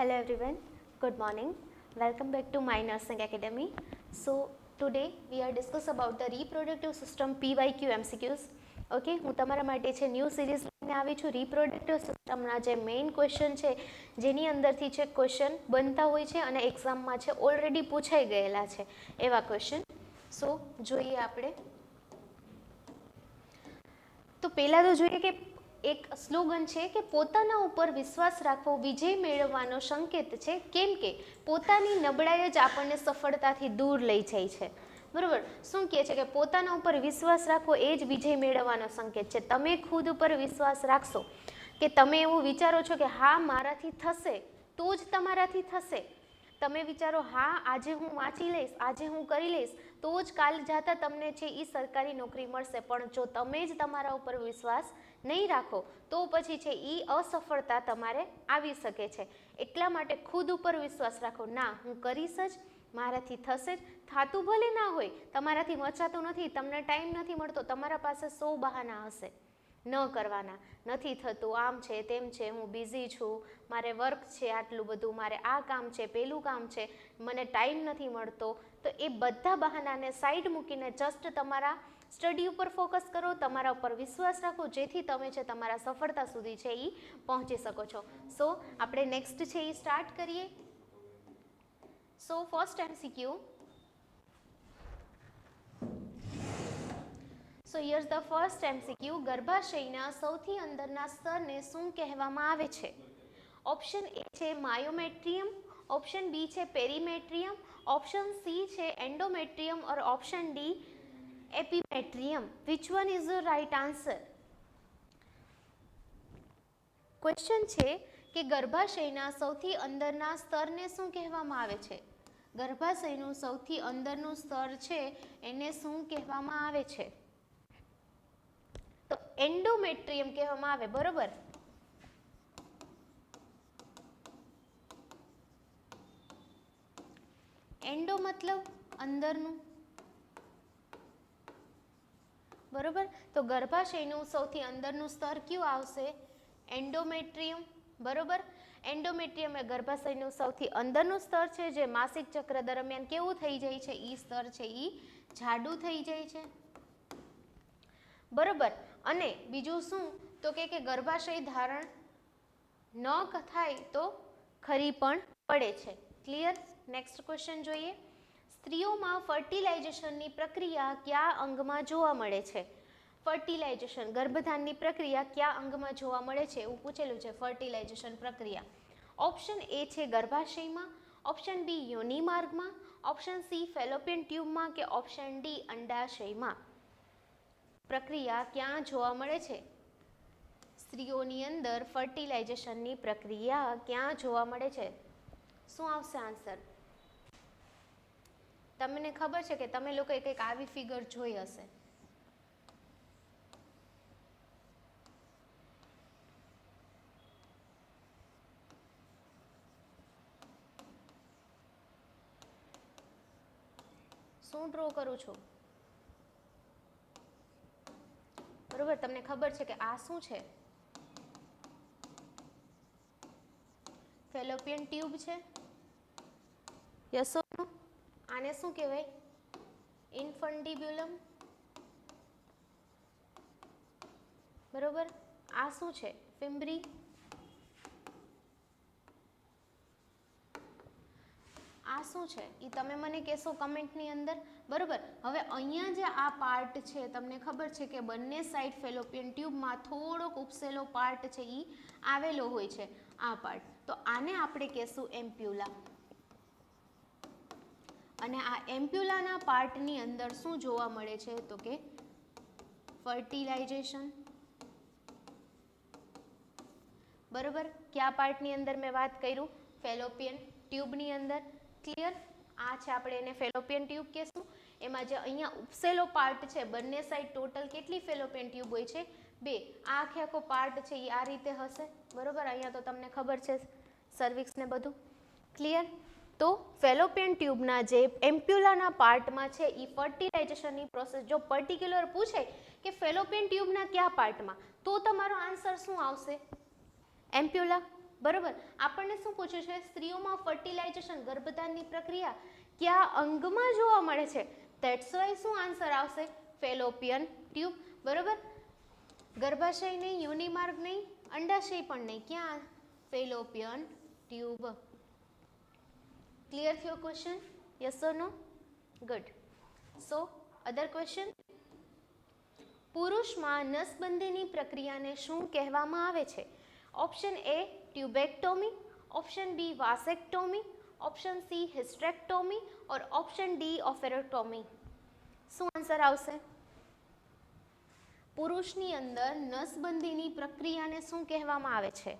Hello everyone, good morning. Welcome back to My Nursing Academy. So today we are discuss about the reproductive system PYQ MCQs. Okay, હું તમારા માટે છે new series લઈને આવી છું. Reproductive સિસ્ટમના જે મેઇન ક્વેશ્ચન છે, જેની અંદરથી છે ક્વેશ્ચન બનતા હોય છે અને એક્ઝામમાં છે ઓલરેડી પૂછાઈ ગયેલા છે એવા ક્વેશ્ચન. સો જોઈએ આપણે. તો પહેલાં તો જોઈએ કે એક સ્લોગન છે કે પોતાના ઉપર વિશ્વાસ રાખવો વિજય મેળવવાનો સંકેત છે, કેમ કે પોતાની નબળાઈ જ આપણને સફળતાથી દૂર લઈ જાય છે. બરોબર, શું કહે છે કે પોતાના ઉપર વિશ્વાસ રાખવો એ જ વિજય મેળવવાનો સંકેત છે. તમે ખુદ ઉપર વિશ્વાસ રાખશો કે તમે એવું વિચારો છો કે હા મારાથી થશે તો જ તમારાથી થશે. તમે વિચારો હા આજે હું વાંચી લઈશ, આજે હું કરી લઈશ, તો જ કાલ જતા તમને છે એ સરકારી નોકરી મળશે. પણ જો તમે જ તમારા ઉપર વિશ્વાસ નહીં રાખો તો પછી છે એ અસફળતા તમારે આવી શકે છે. એટલા માટે ખુદ ઉપર વિશ્વાસ રાખો. ના, હું કરીશ જ, મારાથી થશે જ. થાતું ભલે ના હોય, તમારાથી વચાતું નથી, તમને ટાઈમ નથી મળતો, તમારા પાસે 100 બહાના હશે ન કરવાના, નથી થતું, આમ છે તેમ છે, હું બિઝી છું, મારે વર્ક છે આટલું બધું, મારે આ કામ છે, પેલું કામ છે, મને ટાઈમ નથી મળતો. તો એ બધા બહાનાને સાઈડ મૂકીને જસ્ટ તમારા સ્ટડી ઉપર ફોકસ કરો, તમારા ઉપર વિશ્વાસ રાખો, જેથી તમે છે તમારા સફળતા સુધી છે એ પહોંચી શકો છો. સો આપણે નેક્સ્ટ છે એ સ્ટાર્ટ કરીએ. So first MCQ. So હિયર્સ the first MCQ. ગર્ભાશયના સૌથી અંદરના સ્તરને શું કહેવામાં આવે છે? ઓપ્શન એ છે માયોમેટ્રિયમ, ઓપ્શન બી છે પેરીમેટ્રિયમ, ઓપ્શન સી છે endometrium or option D epimetrium. Which one is the right answer? Question છે કે ગર્ભાશયના સૌથી અંદરના સ્તરને શું કહેવામાં આવે છે? ગર્ભાશયનું સૌથી અંદરનું સ્તર છે એને શું કહેવામાં આવે છે? તો એન્ડોમેટ્રિયમ કહેવામાં આવે. બરોબર, એન્ડો મતલબ અંદરનું. બરોબર, તો ગર્ભાશયનું સૌથી અંદરનું સ્તર કયું આવશે? એન્ડોમેટ્રિયમ. બરોબર, એન્ડોમેટ્રિયમ એ ગર્ભાશયનું સૌથી અંદરનું સ્તર છે, જે માસિક ચક્ર દરમિયાન કેવું થઈ જાય છે? ઈ સ્તર છે ઈ જાડું થઈ જાય છે. બરોબર, અને બીજું શું તો કે ગર્ભાશય ધારણ ન થાય તો ખરી પણ પડે છે. ક્લિયર? નેક્સ્ટ ક્વેશ્ચન જોઈએ. સ્ત્રીઓમાં ફર્ટિલાઇઝેશનની પ્રક્રિયા કયા અંગમાં જોવા મળે છે? ફર્ટિલાઇઝેશન, ગર્ભધાનની પ્રક્રિયા કયા અંગમાં જોવા મળે છે એવું પૂછેલું છે. ફર્ટિલાઇઝેશન પ્રક્રિયા ઓપ્શન એ છે ગર્ભાશયમાં, ઓપ્શન બી યોનિ માર્ગમાં, ઓપ્શન સી ફેલોપિયન ટ્યુબમાં કે ઓપ્શન ડી અંડાશયમાં. પ્રક્રિયા ક્યાં જોવા મળે છે? સ્ત્રીઓની અંદર ફર્ટિલાઇઝેશનની પ્રક્રિયા ક્યાં જોવા મળે છે? શું આવશે આન્સર? તમને ખબર છે કે તમે લોકોએ કંઈક આવી ફિગર જોઈ હશે. શું ડ્રો કરું છું? બરોબર, તમને ખબર છે કે આ શું છે? ફેલોપિયન ટ્યુબ છે. યસ ઓર નો? આને શું કહેવાય? ઇન્ફન્ડિબ્યુલમ. બરોબર, આ શું છે? ફિમ્બ્રી. આ શું છે એ તમે મને કહેશો કમેન્ટની અંદર. બરોબર, હવે અહીંયા જે આ પાર્ટ છે, તમને ખબર છે કે બંને સાઈડ ફેલોપિયન ટ્યુબમાં થોડોક ઉપસેલો પાર્ટ છે એ આવેલો હોય છે, આ પાર્ટ. તો આને આપણે કહેશું એમ્પ્યુલા. અને આ એમ્પ્યુલાના પાર્ટની અંદર શું જોવા મળે છે તો કે ફર્ટિલાઇઝેશન. બરોબર, કયા પાર્ટની અંદર મેં વાત કર્યું? ફેલોપિયન ટ્યુબની અંદર. ક્લિયર? આ છે આપણે એને ફેલોપિયન ટ્યુબ કહેશું. એમાં જે અહીંયા ઉપસેલો પાર્ટ છે, બંને સાઈડ ટોટલ કેટલી ફેલોપિયન ટ્યુબ હોય છે? 2. આ આખે આખો પાર્ટ છે એ આ રીતે હશે. બરોબર, અહીંયા તો તમને ખબર છે સર્વિક્સ ને બધું. ક્લિયર? તો ફેલોપિયન ટ્યુબના જે એમ્પ્યુલાના પાર્ટમાં છે એ ફર્ટિલાઇઝેશનની પ્રોસેસ જો પર્ટિક્યુલર પૂછે કે ફેલોપિયન ટ્યુબના કયા પાર્ટમાં, તો તમારો આન્સર શું આવશે? એમ્પ્યુલા. બરોબર. આપણને શું પૂછ્યું છે? સ્ત્રીઓમાં ફર્ટિલાઇઝેશન ગર્ભધારણની પ્રક્રિયા કયા અંગમાં જોવા મળે છે? ધેટ્સ વાય શું આન્સર આવશે? Fallopian tube. બરોબર. ગર્ભાશય નહીં, યોનિમાર્ગ નહીં, અંડાશય પણ નહીં. ક્યાં? ફેલોપિયન ટ્યુબ. ક્લિયર થયો question? Yes or no? Good. So other question. પુરુષમાં નસબંધીની પ્રક્રિયાને શું કહેવામાં આવે છે? Option A tubectomy, option B vasectomy, option C hysterectomy or option D oophorectomy. શું આન્સર આવશે? પુરુષની અંદર નસબંધીની પ્રક્રિયાને શું કહેવામાં આવે છે?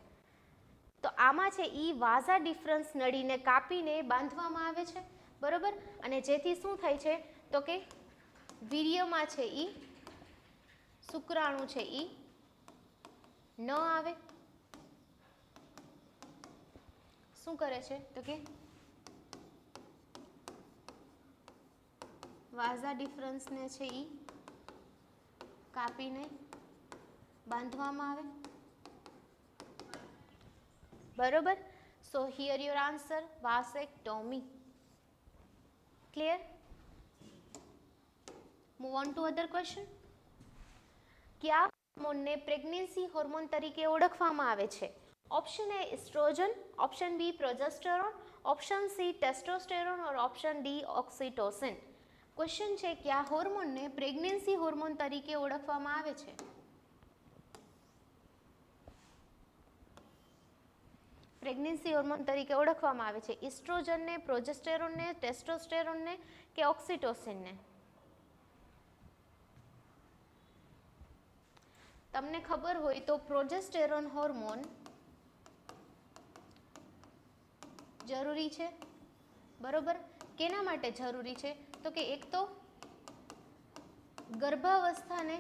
તો આમાં છે ઈ વાઝા ડિફરન્સ નળીને કાપીને બાંધવામાં આવે છે. બરોબર. અને જેથી શું થાય છે? તો કે વીર્યમાં છે ઈ શુક્રાણુ છે ઈ ન આવે. શું કરે છે? તો કે વાઝા ડિફરન્સને છે ઈ કાપીને બાંધવામાં આવે. બરોબર. So here your answer vasectomy. Clear? Move on to other question. કયા હોર્મોનને પ્રેગ્નન્સી હોર્મોન તરીકે ઓળખવામાં આવે છે? Option A estrogen, option B progesterone, option C testosterone or option D oxytocin. Question છે કયા હોર્મોનને પ્રેગ્નન્સી હોર્મોન તરીકે ઓળખવામાં આવે છે? પ્રેગ્નન્સી હોર્મોન તરીકે ઓળખવામાં આવે છે એસ્ટ્રોજનને, પ્રોજેસ્ટેરોનને, ટેસ્ટોસ્ટેરોનને કે ઓક્સિટોસિનને? તમને ખબર હોય તો પ્રોજેસ્ટેરોન હોર્મોન જરૂરી છે. બરોબર. કેના માટે જરૂરી છે? તો કે એક તો ગર્ભાવસ્થાને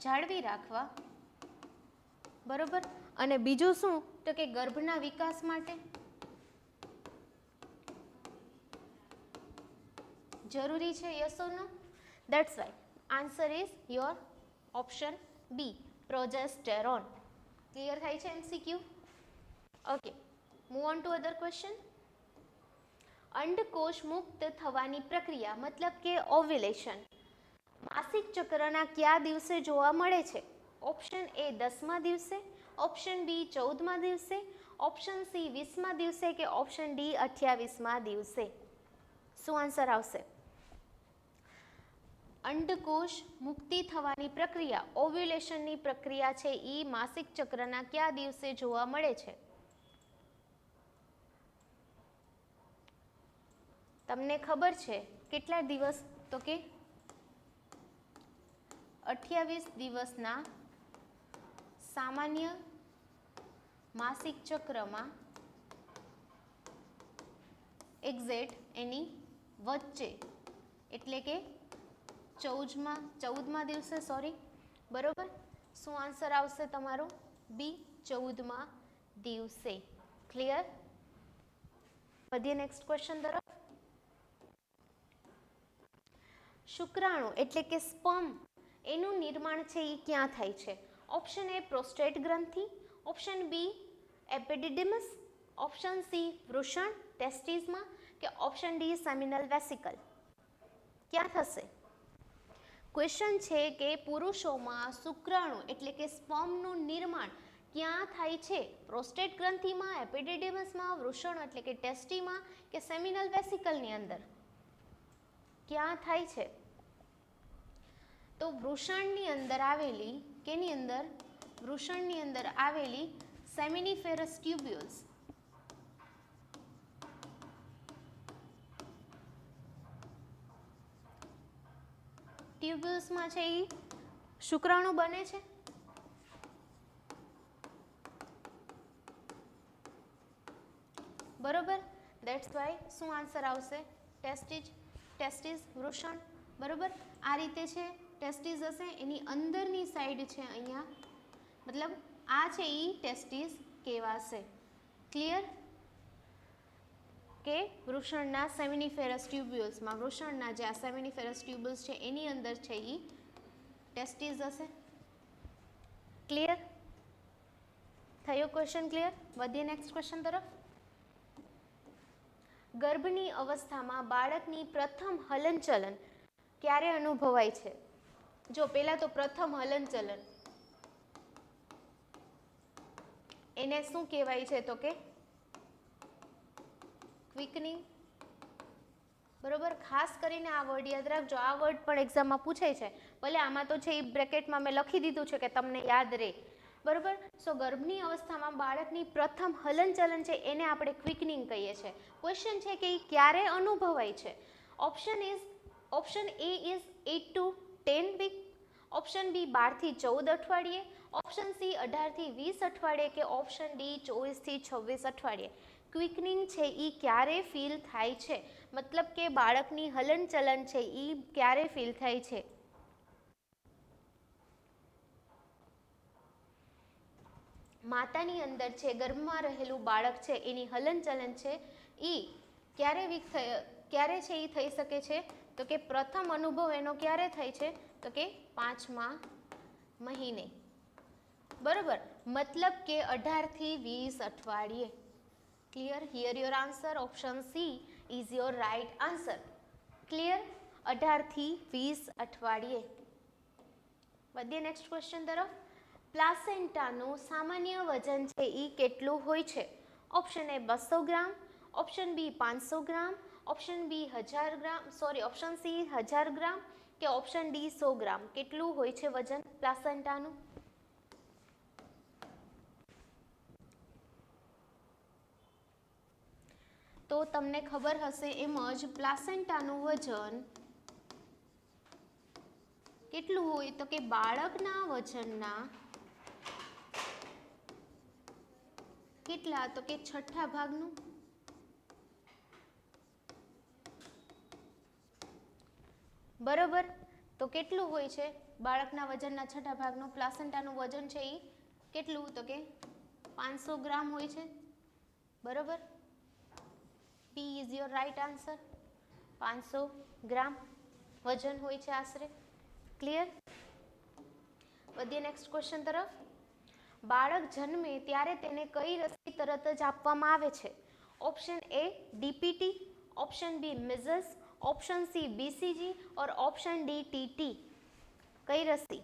જાળવી રાખવા. બરોબર. અને બીજું શું? તો કે ગર્ભના વિકાસ માટે જરૂરી છે. Yes or no? That's why answer is your option B progesterone. Clear થાય છે MCQ? Okay. Move on to other question. અંડકોષ મુક્ત થવાની પ્રક્રિયા મતલબ કે ઓવ્યુલેશન માસિક ચક્રના કયા દિવસે જોવા મળે છે? ઓપ્શન એ 10મા દિવસે, ઓપ્શન બી 14મા દિવસે, ઓપ્શન સી 20મા દિવસે કે ઓપ્શન ડી 28મા દિવસે. શું આન્સર આવશે? અંડકોષ મુક્તિ થવાની પ્રક્રિયા ઓવ્યુલેશનની પ્રક્રિયા છે ઈ માસિક ચક્રના કયા દિવસે જોવા મળે છે? તમને ખબર છે કેટલા દિવસ? તો કે 28 દિવસના સામાન્ય માસિક ચક્રમાં એક્ઝેક્ટ એની વચ્ચે એટલે કે 14મા દિવસે. સોરી. બરોબર. શું આન્સર આવશે તમારો? બી 14મા દિવસે. ક્લિયર? વધીએ નેક્સ્ટ ક્વેશ્ચન તરફ. શુક્રાણુ એટલે કે સ્પર્મ એનું નિર્માણ છે એ ક્યાં થાય છે? ઓપ્શન એ પ્રોસ્ટેટ ગ્રંથિ, option B epididymis, option C વૃષણ ટેસ્ટિસમાં કે ઓપ્શન ડી સેમિનલ વેસિકલ. ક્યાં થશે? ક્વેશ્ચન છે કે પુરુષોમાં શુક્રાણુ એટલે કે સ્પર્મનું નિર્માણ ક્યાં થાય છે? પ્રોસ્ટેટ ગ્રંથિમાં, એપિડિડિમસમાં, વૃષણ એટલે કે ટેસ્ટીમાં કે સેમિનલ વેસિકલની અંદર? ક્યાં થાય છે? તો વૃષણની અંદર આવેલી, કેની અંદર? વૃષણની અંદર આવેલી સેમિનિફેરસ ટ્યુબ્યુલ્સ. ટ્યુબ્યુલ્સમાં છે એ શુક્રાણુ બને છે. બરોબર. ધેટ્સ વાય શું આન્સર આવશે? ટેસ્ટિસ વૃષણ. બરોબર. આ રીતે છે ટેસ્ટિસ હશે, એની અંદરની સાઈડ છે અહીંયા, મતલબ આ છે એ ટેસ્ટિસ કહેવાશે. ક્લિયર? કે વૃષણના સેમિનિફેરસ ટ્યુબ્યુલ્સમાં, વૃષણના જે આ સેમિનિફેરસ ટ્યુબ્યુલ્સ છે એની અંદર છે એ ટેસ્ટિસ હશે. ક્લિયર? થયો ક્વેશ્ચન ક્લિયર? વધીએ નેક્સ્ટ ક્વેશ્ચન તરફ. ગર્ભની અવસ્થામાં બાળકની પ્રથમ હલનચલન ક્યારે અનુભવાય છે? જો પહેલા તો પ્રથમ હલનચલન એને શું કહેવાય છે? તો કે ક્વિકનિંગ. બરોબર, ખાસ કરીને આ વર્ડ યાદ રાખજો. આ વર્ડ પણ એક્ઝામમાં પૂછાય છે. ભલે આમાં તો છે એ બ્રેકેટમાં મેં લખી દીધું છે કે તમને યાદ રહે. બરોબર. સો ગર્ભની અવસ્થામાં બાળકની પ્રથમ હલનચલન છે એને આપણે ક્વિકનિંગ કહીએ છીએ. ક્વેશ્ચન છે કે એ ક્યારે અનુભવાય છે? Option A is 8 to 10 week, option B 12 થી 14 અઠવાડિયે, ઓપ્શન સી 18 થી 20 અઠવાડિયે કે ઓપ્શન ડી 24 થી 26 અઠવાડિયે. ક્વિકનિંગ છે એ ક્યારે ફીલ થાય છે? મતલબ કે બાળકની હલનચલન છે એ ક્યારે ફીલ થાય છે? માતાની અંદર છે ગર્ભમાં રહેલું બાળક છે એની હલનચલન છે એ ક્યારે છે એ થઈ શકે છે? તો કે પ્રથમ અનુભવ એનો ક્યારે થાય છે? તો કે 5મા મહિને. બરોબર, મતલબ કે 18 થી 20 અઠવાડિયે. Clear? Here your answer. Option C is your right answer. Clear? 18 થી 20 અઠવાડિયે. વધીએ નેક્સ્ટ ક્વેશ્ચન તરફ. પ્લાસેન્ટાનું સામાન્ય વજન છે એ કેટલું હોય છે? Option A 200 gram, option B 500 gram, option B 1000 gram, option C 1000 gram કે ઓપ્શન ડી 100 ગ્રામ. કેટલું હોય છે વજન પ્લાસેન્ટાનું? તો તમને ખબર હશે એમ જ પ્લાસેન્ટાનું વજન કેટલું હોય? તો કે બાળકના વજનના કેટલા? તો કે 6ઠ્ઠા ભાગનું. બરોબર, તો કેટલું હોય છે બાળકના વજનના 6ઠ્ઠા ભાગનું? પ્લાસેન્ટાનું વજન છે એ કેટલું? તો કે 500 ગ્રામ હોય છે. બરોબર, પી ઇઝ યોર રાઈટ આન્સર. 500 ગ્રામ વજન હોય છે આશરે. ક્લિયર? વધીએ નેક્સ્ટ ક્વેશ્ચન તરફ. બાળક જન્મે ત્યારે તેને કઈ રસી તરત જ આપવામાં આવે છે? Option A DPT, option B measles, option C BCG or option D TT. કઈ રસી?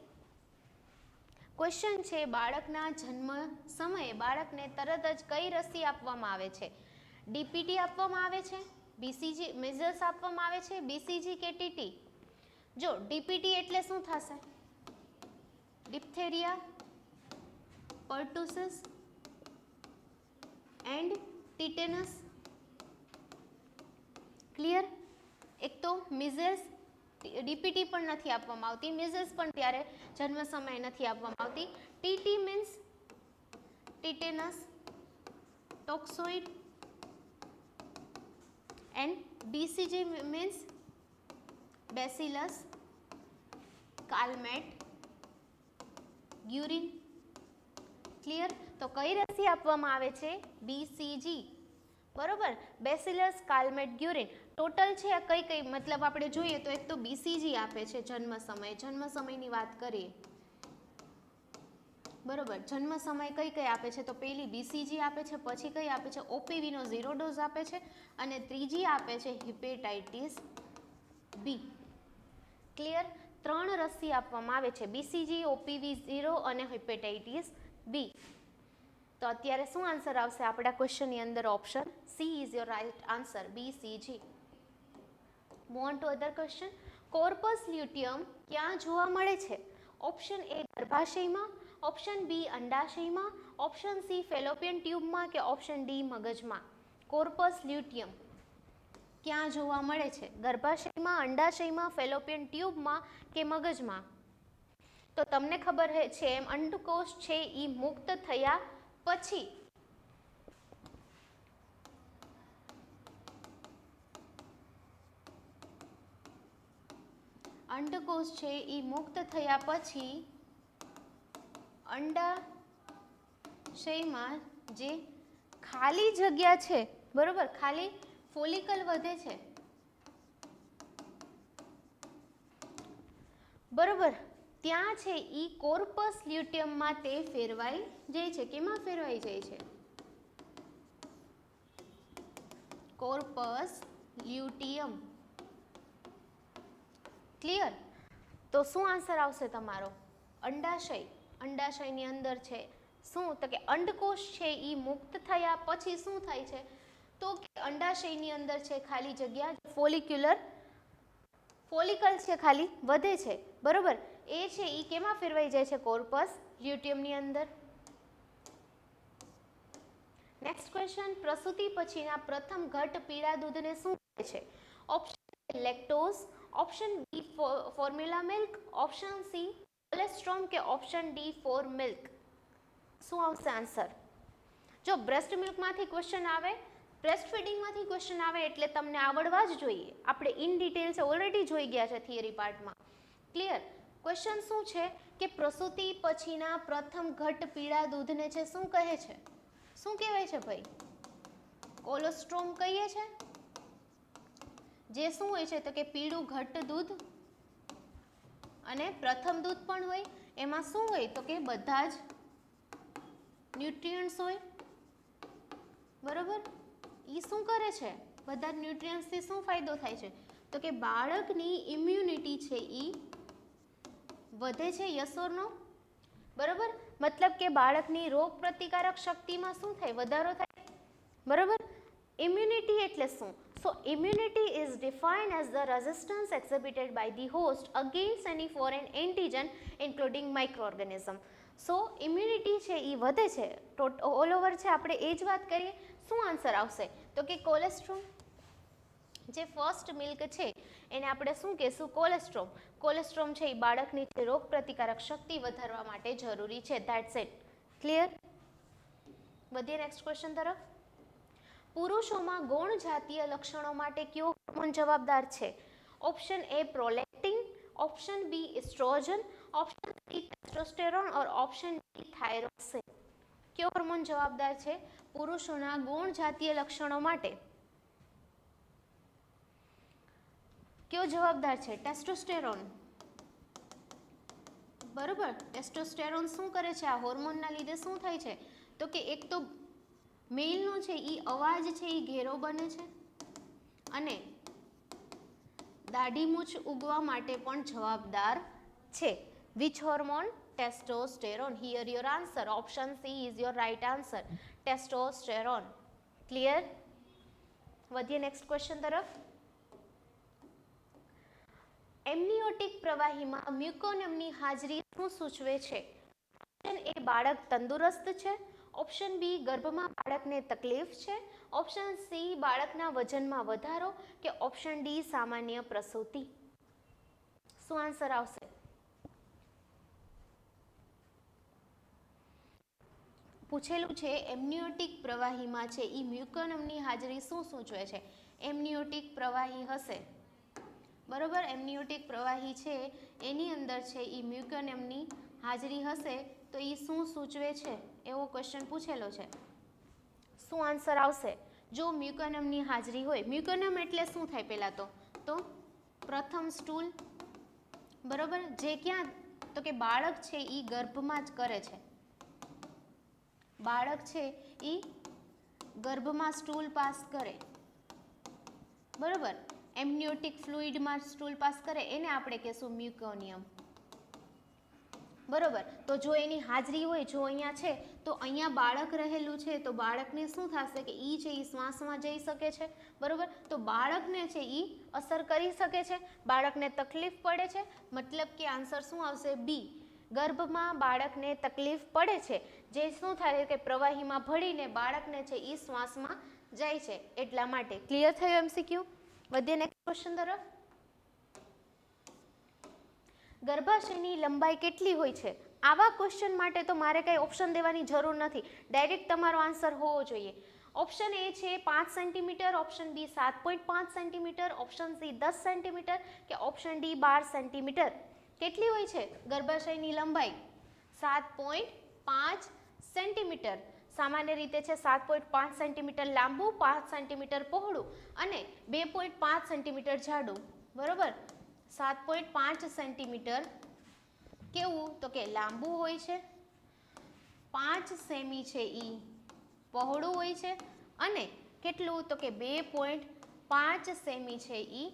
ક્વેશ્ચન છે બાળકના જન્મ સમયે બાળકને તરત જ કઈ રસી આપવામાં આવે છે? ડીપીટી આપવામાં આવે છે, બીસીજી મિઝલ્સ આપવામાં આવે છે, બીસીજી કે ટીટી? જો ડીપીટી એટલે શું થશે? Diphtheria, pertussis and tetanus. Clear? એક તો મિઝલ્સ, ડીપીટી પણ નથી આપવામાં આવતી, મિઝલ્સ પણ ત્યારે જન્મ સમયે નથી આપવામાં આવતી. TT means tetanus toxoid and BCG means bacillus Calmette Guerin. Clear? તો કઈ રસી આપવામાં આવે છે? બીસીજી. બરોબર, બેસિલસ કાલમેટ ગ્યુરિન. ટોટલ છે આ કઈ કઈ, મતલબ આપણે જોઈએ તો એક તો બીસીજી આપે છે જન્મ સમયની વાત કરીએ. બરોબર, જન્મ સમય કઈ કઈ આપે છે? તો પહેલી બીસીજી આપે છે, પછી કઈ આપે છે? ઓપીવી નો 0 ડોઝ આપે છે અને ત્રીજી આપે છે હિપેટાઇટિસ બી. ક્લિયર? 3 રસી આપવામાં આવે છે, બીસીજી, ઓપીવી 0 અને હિપેટાઇટિસ બી. તો અત્યારે શું આન્સર આવશે આપણા ક્વેશ્ચનની અંદર? Option C is your right answer, BCG. Move on to other question. Corpus luteum ક્યાં જોવા મળે છે? ઓપ્શન એ ગર્ભાશયમાં, ઓપ્શન બી અંડાશયમાં, ઓપ્શન સી ફેલોપિયન ટ્યુબમાં કે ઓપ્શન ડી મગજમાં. કોર્પસ લ્યુટિયમ ક્યાં જોવા મળે છે? ગર્ભાશયમાં, અંડાશયમાં, ફેલોપિયન ટ્યુબમાં કે મગજમાં? તો તમને ખબર છે એમ અંડકોષ છે એ મુક્ત થયા પછી અંડકોષ છે એ મુક્ત થયા પછી અંડાશયમાં જે ખાલી જગ્યા છે, બરોબર, ખાલી ફોલિકલ વધે છે. બરોબર, ત્યાં છે ઈ કોર્પસ લ્યુટિયમમાં તે ફેરવાઈ જાય છે. કેમાં ફેરવાઈ જાય છે? Corpus luteum. ક્લિયર? તો શું આન્સર આવશે તમારો? અંડાશય. અંડાશયની અંદર છે શું? તો કે અંડકોષ છે એ મુક્ત થયા પછી શું થાય છે? તો કે અંડાશયની અંદર છે ખાલી જગ્યા, ફોલિકલ છે ખાલી વધે છે, બરોબર? એ છે એ કેમાં ફેરવાઈ જાય છે? કોર્પસ લ્યુટિયમની અંદર. નેક્સ્ટ ક્વેશ્ચન, પ્રસૂતિ પછીના પ્રથમ ઘટ પીળા દૂધને શું કહે છે? Option lactose, option B formula milk, option C colostrum કે ઓપ્શન ડી ફોર મિલ્ક. શું આવશે આન્સર? જો બ્રેસ્ટ મિલ્કમાંથી ક્વેશ્ચન આવે, બ્રેસ્ટ ફીડિંગમાંથી ક્વેશ્ચન આવે એટલે તમને આવડવા જ જોઈએ. આપણે ઇન ડિટેલ્સ ઓલરેડી જોઈ ગયા છે થિયરી પાર્ટમાં. ક્લિયર? ક્વેશ્ચન શું છે કે પ્રસૂતિ પછીના પ્રથમ ઘટ પીળા દૂધને છે શું કહે છે? શું કહેવાય છે ભાઈ? કોલેસ્ટ્રોમ કહીએ છે. જે શું હોય છે તો કે પીળું ઘટ્ટ દૂધ, અને પ્રથમ દૂધ પણ હોય. એમાં શું હોય તો કે બધા જ ન્યુટ્રિયન્ટ્સ હોય, બરોબર? એ શું કરે છે? બધા જ ન્યુટ્રિયન્ટ્સથી શું ફાયદો થાય છે તો કે બાળકની ઇમ્યુનિટી છે એ વધે છે. યસ ઓર નો? બરોબર? મતલબ કે બાળકની રોગ પ્રતિકારક શક્તિમાં શું થાય? વધારો થાય, બરોબર? ઇમ્યુનિટી એટલે શું? So immunity is defined as the resistance exhibited by the host against any foreign antigen including microorganism. સો ઇમ્યુનિટી છે એ વધે છે. ઓલ ઓવર છે આપણે એ જ વાત કરીએ. શું આન્સર આવશે તો કે કોલેસ્ટ્રોમ. જે ફર્સ્ટ મિલ્ક છે એને આપણે શું કહેશું? કોલેસ્ટ્રોમ. કોલેસ્ટ્રોમ છે એ બાળકની રોગ પ્રતિકારક શક્તિ વધારવા માટે જરૂરી છે. That's it. ક્લિયર? વધીએ નેક્સ્ટ ક્વેશ્ચન તરફ. પુરુષોમાં ગૌણ જાતીય લક્ષણો માટે કયો હોર્મોન જવાબદાર છે? Option A prolactin, option B oestrogen, option C testosterone or option D thyroxine. કયો હોર્મોન જવાબદાર છે પુરુષોના ગૌણ જાતીય લક્ષણો માટે? કયો જવાબદાર છે? ટેસ્ટોસ્ટેરોન. બરોબર? ટેસ્ટોસ્ટેરોન શું કરે છે? આ હોર્મોનના લીધે શું થાય છે તો કે એક તો મેલનો છે એ અવાજ છે એ ઘેરો બને છે, અને દાઢી મૂછ ઉગવા માટે પણ જવાબદાર છે. Which hormone? Testosterone. Here your answer. Option C is your right answer. Testosterone. Clear? વધીએ નેક્સ્ટ ક્વેશ્ચન તરફ. એમનિયોટિક પ્રવાહીમાં મ્યુકોનિયમની હાજરી શું સૂચવે છે? ઓપ્શન એ બાળક તંદુરસ્ત છે, ઓપ્શન બી ગર્ભમાં બાળકને તકલીફ છે, ઓપ્શન સી બાળકના વજનમાં વધારો કે ઓપ્શન ડી સામાન્ય પ્રસૂતિ. શું આન્સર આવશે? પૂછેલું છે એમનિયોટિક પ્રવાહીમાં છે એ મ્યુકોનિયમની હાજરી શું સૂચવે છે? એમનિયોટિક પ્રવાહી હશે, બરોબર? એમનિયોટિક પ્રવાહી છે એની અંદર છે એ મ્યુકોનિયમની હાજરી હશે તો એ શું સૂચવે છે? એવો ક્વેશ્ચન પૂછેલો છે. શું આન્સર આવશે? જો મ્યુકોનિયમની હાજરી હોય, મ્યુકોનિયમ એટલે શું થાય પહેલા તો પ્રથમ સ્ટૂલ, બરોબર? જે ક્યાં તો કે બાળક છે એ ગર્ભમાં જ કરે છે. બાળક છે એ ગર્ભમાં સ્ટૂલ પાસ કરે, બરોબર? એમનિયોટિક ફ્લુઇડમાં સ્ટૂલ પાસ કરે એને આપણે કહેશું મ્યુકોનિયમ, બરોબર? તો જો એની હાજરી હોય, જો અહીંયા છે તો અહીંયા બાળક રહેલું છે તો બાળકને શું થશે કે એ છે એ શ્વાસમાં જઈ શકે છે, બરોબર? તો બાળકને છે એ અસર કરી શકે છે, બાળકને તકલીફ પડે છે. મતલબ કે આન્સર શું આવશે? બી. ગર્ભમાં બાળકને તકલીફ પડે છે, જે શું થાય કે પ્રવાહીમાં ભળીને બાળકને છે એ શ્વાસમાં જાય છે, એટલા માટે. ક્લિયર થયું એમસીક્યુ? વધીએ નેક્સ્ટ ક્વેશ્ચન તરફ. ગર્ભાશયની લંબાઈ કેટલી હોય છે? આવા ક્વેશ્ચન માટે તો મારે કંઈ ઓપ્શન દેવાની જરૂર નથી, ડાયરેક્ટ તમારો આન્સર હોવો જોઈએ. ઓપ્શન એ છે 5 centimetre, option B 7.5 centimetre, option C 10 centimetre કે ઓપ્શન ડી 12 સેન્ટીમીટર. કેટલી હોય છે ગર્ભાશયની લંબાઈ? 7.5 સેન્ટીમીટર. સામાન્ય રીતે છે 7.5 સેન્ટીમીટર લાંબુ, 5 સેન્ટીમીટર પહોળું અને 2.5 સેન્ટીમીટર જાડું, બરોબર? 7.5 સેન્ટીમીટર કેવું તો કે લાંબુ હોય છે, 5 સેમી છે એ પહોળું હોય છે અને કેટલું તો કે 2.5 સેમી છે એ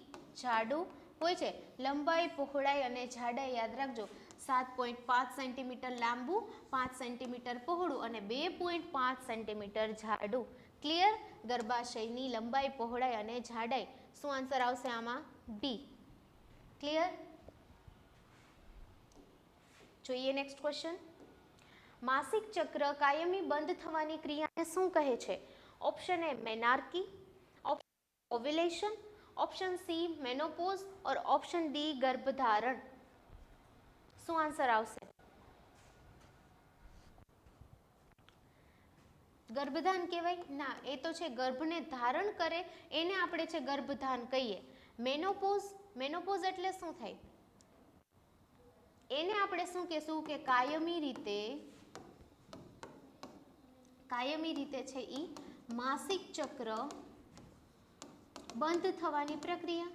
જાડું હોય છે. લંબાઈ, પહોળાઈ અને જાડાઈ યાદ રાખજો. 7.5 સેન્ટીમીટર લાંબુ, 5 સેન્ટીમીટર પહોળું અને 2.5 સેન્ટીમીટર જાડું. ક્લિયર? ગર્ભાશયની લંબાઈ, પહોળાઈ અને જાડાઈ. શું આન્સર આવશે આમાં? બી. ક્લિયર? જોઈએ નેક્સ્ટ ક્વેશ્ચન. માસિક ચક્ર કાયમી બંધ થવાની ક્રિયાને શું કહે છે? Option A menarche, option ovulation, option C menopause or option D ગર્ભધારણ. શું આન્સર આવશે? ગર્ભધાન કહેવાય? ના, એ તો છે ગર્ભને ધારણ કરે એને આપણે છે ગર્ભધાન કહીએ. મેનોપોઝ, મેનોપોઝ એટલે શું થાય? એને આપણે શું કહેશું કે કાયમી રીતે છે ઈ માસિક ચક્ર બંધ થવાની પ્રક્રિયા.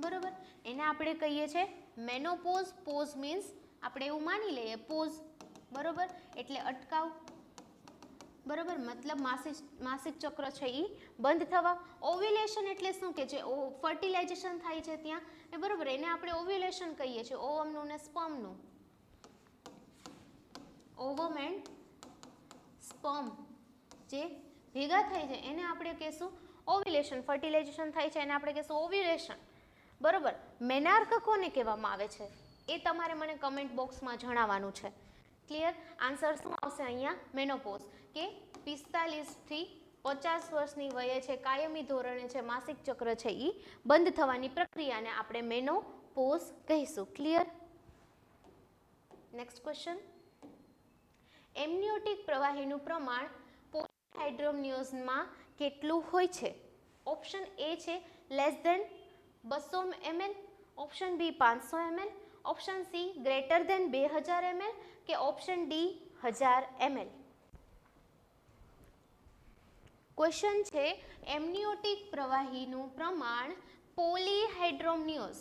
બરોબર, એને આપણે કહીએ છીએ મેનોપોઝ. પોઝ મીન્સ આપણે એવું માની લઈએ પોઝ, બરોબર, એટલે અટકાવ. બરોબર, મતલબ માસિક ચક્ર છે એ બંધ થવા. ઓવ્યુલેશન એટલે શું કે જે ફર્ટિલાઇઝેશન થાય છે ત્યાં, એ બરોબર, એને આપણે ઓવ્યુલેશન કહીએ છીએ. ઓવમનું ને સ્પર્મનું, ઓવમ એન્ડ સ્પર્મ જે ભેગા થાય છે એને આપણે કહેશું ઓવ્યુલેશન. ફર્ટિલાઇઝેશન થાય છે એને આપણે કહેશું ઓવ્યુલેશન. બરોબર, મેનાર્ક કોને કહેવામાં આવે છે એ તમારે મને કમેન્ટ બોક્સમાં જણાવવાનું છે. ક્લિયર? આન્સર શું આવશે અહીંયા? મેનોપોઝ. કે 45 થી 50 વર્ષની વયે છે કાયમી ધોરણે છે માસિક ચક્ર છે એ બંધ થવાની પ્રક્રિયાને આપણે મેનોપોઝ કહીશું. ક્લિયર? Next question. એમનિયોટિક પ્રવાહીનું પ્રમાણ પોલીહાઇડ્રોમ્નિયોઝમાં કેટલું હોય છે? ઓપ્શન એ છે less than 200 ml, option B 500 ml, option C greater than 2000 ml કે ઓપ્શન ડી 1000 ml. ક્વેશ્ચન છે એમનિયોટિક પ્રવાહીનું પ્રમાણ પોલીહાઇડ્રોમ્નિયોઝ.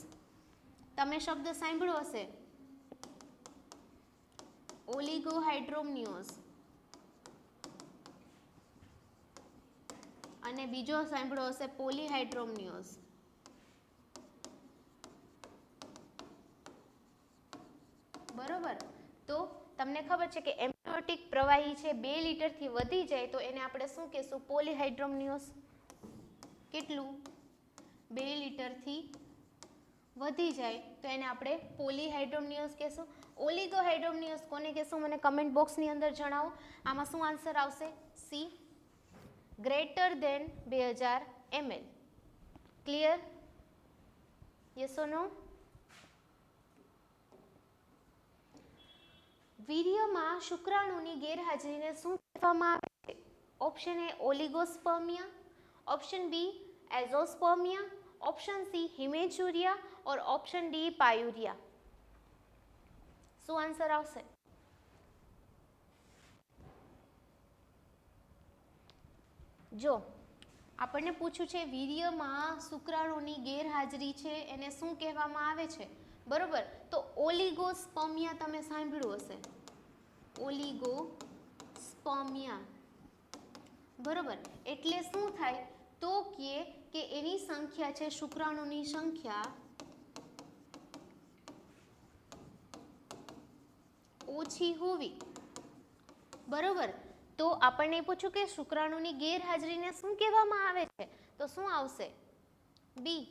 તમે શબ્દ સાંભળ્યો હશે ઓલિગોહાઇડ્રોમ્નિયોઝ અને બીજો સાંભળ્યો હશે પોલીહાઇડ્રોમ્નિયોઝ. બરોબર, તો તમને ખબર છે કે એમનિયોટિક પ્રવાહી છે 2 લીટરથી વધી જાય તો એને આપણે શું કહેશું? પોલીહાઇડ્રોમ્નિયોઝ. કેટલું? 2 લીટરથી વધી જાય તો એને આપણે પોલીહાઇડ્રોમ્નિયોઝ કહેશું. ઓલિગોહાઇડ્રોમ્નિયોઝ કોને કહેશું મને કમેન્ટ બોક્સની અંદર જણાવો. આમાં શું આન્સર આવશે? C greater than 2000 ml. Clear? Yes or no? વીર્યમાં શુક્રાણુની ગેરહાજરીને શું કહેવામાં આવે છે? Option A oligospermia, option B azoospermia, option C haematuria or option D pyuria. શું આન્સર આવશે? જો આપણને પૂછ્યું છે વીર્યમાં શુક્રાણુની ગેરહાજરી છે એને શું કહેવામાં આવે છે? બરોબર, તો ઓલિગોસ્પર્મિયા તમે સાંભળ્યું હશે. ઓલિગોસ્પર્મિયા. બરોબર, એટલે શું થાય તો કે એની સંખ્યા છે શુક્રાણુની સંખ્યા ઓછી હોવી. બરોબર, તો આપણને પૂછ્યું કે શુક્રાણુની ગેરહાજરીને શું કહેવામાં આવે છે? તો શું આવશે? બી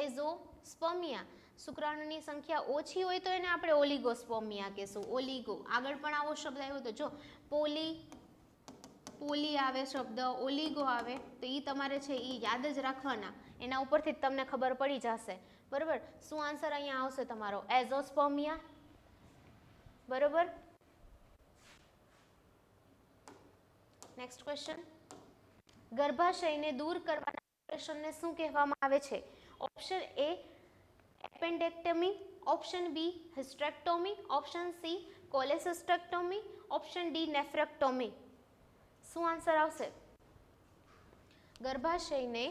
એઝોસ્પર્મિયા. શુક્રાણુની સંખ્યા ઓછી હોય તો એને આપણે ઓલિગોસ્પર્મિયા કહેશું. ઓલિગો આગળ પણ આવો શબ્દ આવ્યો તો જો પોલી આવે શબ્દ, ઓલિગો આવે તો એ તમારે છે એ યાદ જ રાખવાના. એના ઉપરથી જ તમને ખબર પડી જશે. બરોબર, શું આન્સર અહીંયા આવશે તમારો? એઝોસ્પર્મિયા. બરોબર. Next question. ગર્ભાશયને દૂર કરવાના ઓપરેશનને શું કહેવામાં આવે છે? Option A appendectomy, option B hysterectomy, option C cholecystectomy, option D nephrectomy. શું આન્સર આવશે? ગર્ભાશયને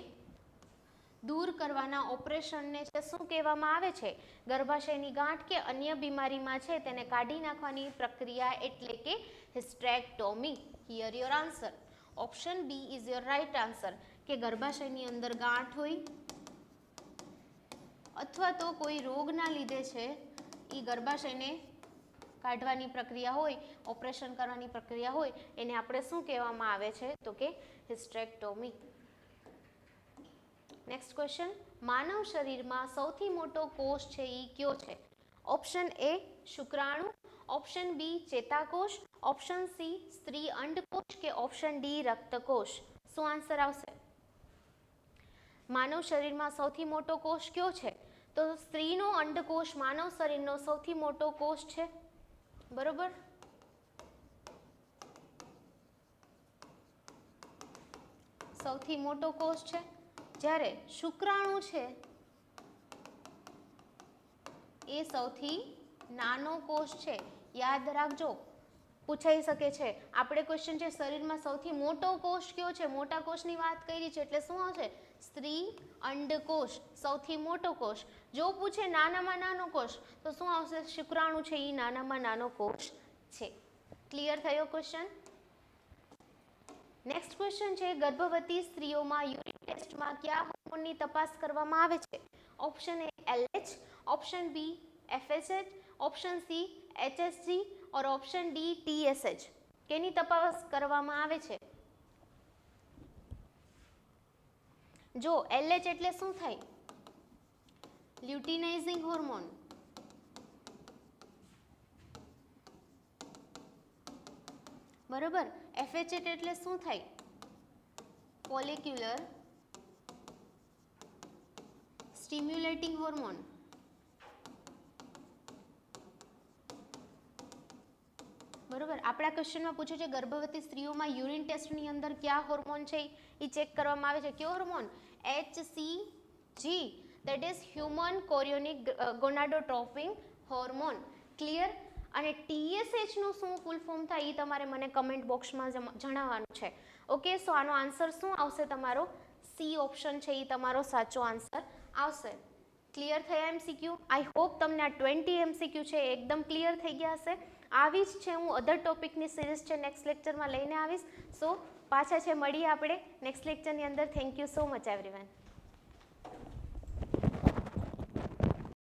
દૂર કરવાના ઓપરેશનને છે શું કહેવામાં આવે છે? ગર્ભાશયની ગાંઠ કે અન્ય બીમારીમાં છે તેને કાઢી નાખવાની પ્રક્રિયા એટલે કે hysterectomy. Here your answer. Option B is your right answer કે ગર્ભાશયની અંદર ગાંઠ હોય અથવા તો કોઈ રોગના લીધે છે એ ગર્ભાશયને કાઢવાની પ્રક્રિયા હોય, ઓપરેશન કરવાની પ્રક્રિયા હોય, એને આપણે શું કહેવામાં આવે છે? તો કે હિસ્ટ્રેક્ટોમી. નેક્સ્ટ ક્વેશ્ચન, માનવ શરીરમાં સૌથી મોટો કોષ છે એ કયો છે? ઓપ્શન એ શુક્રાણુ, ઓપ્શન બી ચેતાકોષ, ઓપ્શન સી સ્ત્રી અંડકોષ કે ઓપ્શન ડી રક્તકોષ. શું આન્સર આવશે? માનવ શરીરમાં સૌથી મોટો કોષ કયો છે? તો સ્ત્રીનો અંડકોષ માનવ શરીરનો સૌથી મોટો કોષ છે. બરોબર. સૌથી મોટો કોષ છે. જ્યારે શુક્રાણુ છે એ સૌથી નાનો કોષ છે. યાદ રાખજો, પૂછાઈ શકે છે. આપણે ક્વેશ્ચન છે શરીરમાં સૌથી મોટો કોષ કયો છે, મોટા કોષની વાત કરી છે એટલે શું આવશે? સ્ત્રી અંડકોષ સૌથી મોટો કોષ. જો પૂછે નાનામાં નાનો કોષ તો શું આવશે? શુક્રાણુ છે એ નાનામાં નાનો કોષ છે. ક્લિયર થયો ક્વેશ્ચન? નેક્સ્ટ ક્વેશ્ચન છે, ગર્ભવતી સ્ત્રીઓમાં યુરિન ટેસ્ટમાં કયા હોર્મોનની તપાસ કરવામાં આવે છે? Option A LH, option B FSH, option C HSG और ઓપ્શન ડી TSH. કેની તપાસ કરવામાં આવે છે? જો LH એટલે શું થાય? Luteinising hormone. બરોબર. FSH એટલે શું થાય? Follicular stimulating hormone. બરોબર. આપણા ક્વેશ્ચનમાં પૂછ્યું છે ગર્ભવતી સ્ત્રીઓમાં યુરિન ટેસ્ટની અંદર કયા હોર્મોન છે એ ચેક કરવામાં આવે છે. કયો hormone? HCG, that is human chorionic gonadotropin hormone. Clear? અને TSH નું શું ફૂલ ફોર્મ થાય એ તમારે મને કમેન્ટ બોક્સમાં જણાવવાનું છે. ઓકે, સો આનો આન્સર શું આવશે તમારો? સી ઓપ્શન છે એ તમારો સાચો આન્સર આવશે. ક્લિયર થયા MCQ? આઈ હોપ તમને આ 20 MCQ છે એકદમ ક્લિયર થઈ ગયા હશે. આવી જ છે હું અધર ટોપિકની સિરીઝ છે નેક્સ્ટ લેક્ચરમાં લઈને આવીશ. સો પાછા છે મળીએ આપણે નેક્સ્ટ લેક્ચરની અંદર. Thank you so much everyone.